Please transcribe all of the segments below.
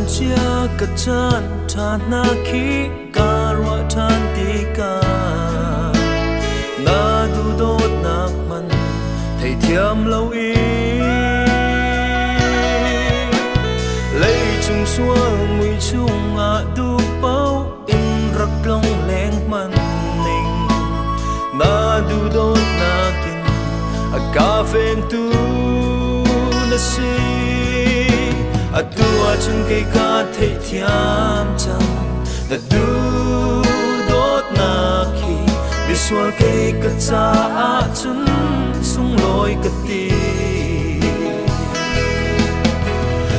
chia cất chân thà na khí ca rua than ti ca na du đốt nạc man thầy thiam lâu y lấy chung xuân mùi chung du bao in rắc long leng man ninh na du đốt nakin ca phèn tu na si atua chung cây ca thầy thiam chang da du đốt na khi biết xua cây cất cha chung sung lối cất ti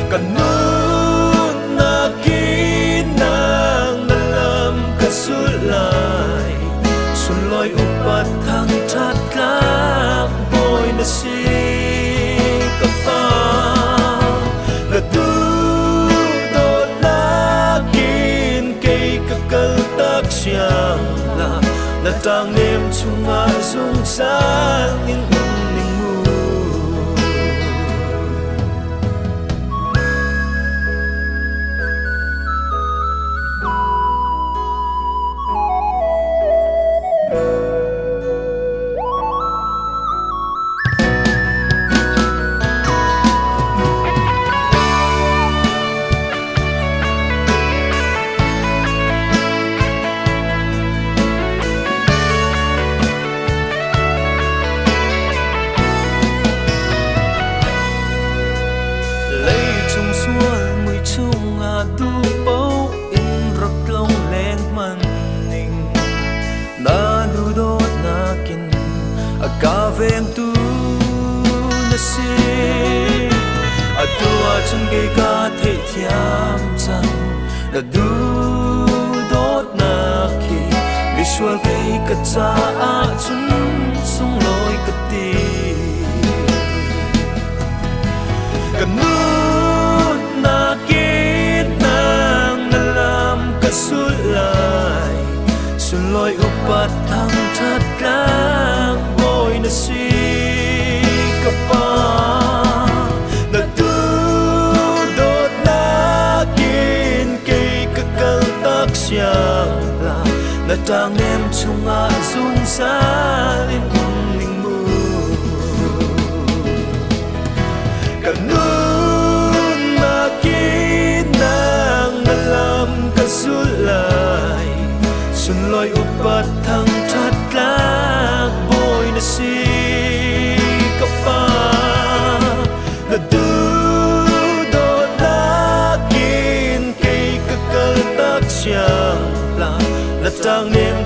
cần nút na ki nang na lam cất sút lại xuân lối upat thang chát các bôi na si là tang đêm chung ngã dung sáng in ninh mu du bao in rắc long leng man ninh na du đốt na kin ca veng tu na si atua chung cây ca thầy thiam chang na du đốt na ki visual cây cất cha chung sung lối cất ti cần nút na sút lại xuân lối upat thang thắt các bôi na si kapa na tu đốt na kin cây kakal tak siang na tang nem chung dung sa in ninh mu cần nút na kin nang na lam sút lại xuân lối upat thang thắt các bôi na si kapa na du đốt na kin cây kakal tak siang là tang nem